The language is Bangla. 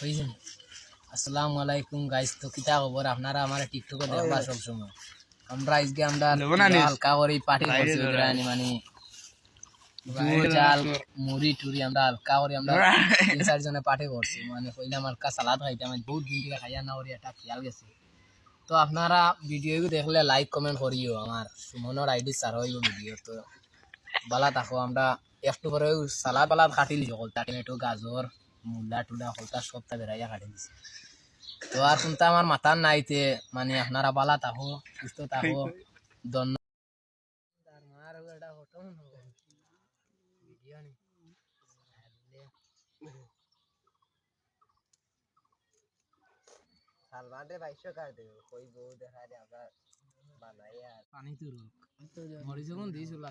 হইছেন আসসালামু আলাইকুম গাইস। তো কিতা খবর আপনারা আমার টিকটকে দেখবা সব সময়। আমরা আজকে আমরা হালকা করে পার্টি করছি ওইখানে মানে দুধ চাল মুড়ি টুরি আমরা হালকা করে আমরা 3-4 জনে পার্টি করছি মানে কইলাম হালকা সালাদ খাইতাম বহুত দিন থেকে খাইয়া না করি একটা খেয়াল গেছে। তো আপনারা ভিডিও দেখলে লাইক কমেন্ট করিও আমার সুমনের আইডি সার হইব ভিডিও। তো বালা থাকো আমরা একটু করে সালাদ পালাদ কাটি লিছি কলতা টমেটো গাজর মূলা টুলা কলতা সবটা বেড়াইয়া কাটি দিছি। তো আর কোনটা আমার মাথার নাইতে মানে আপনারা বালা থাকো সুস্থ থাকো ধন্য সালমানরে 2200 কার দেব কই বউ দেখা রে আমরা বানাইয়া পানি তো মরিচ কোন দিছিল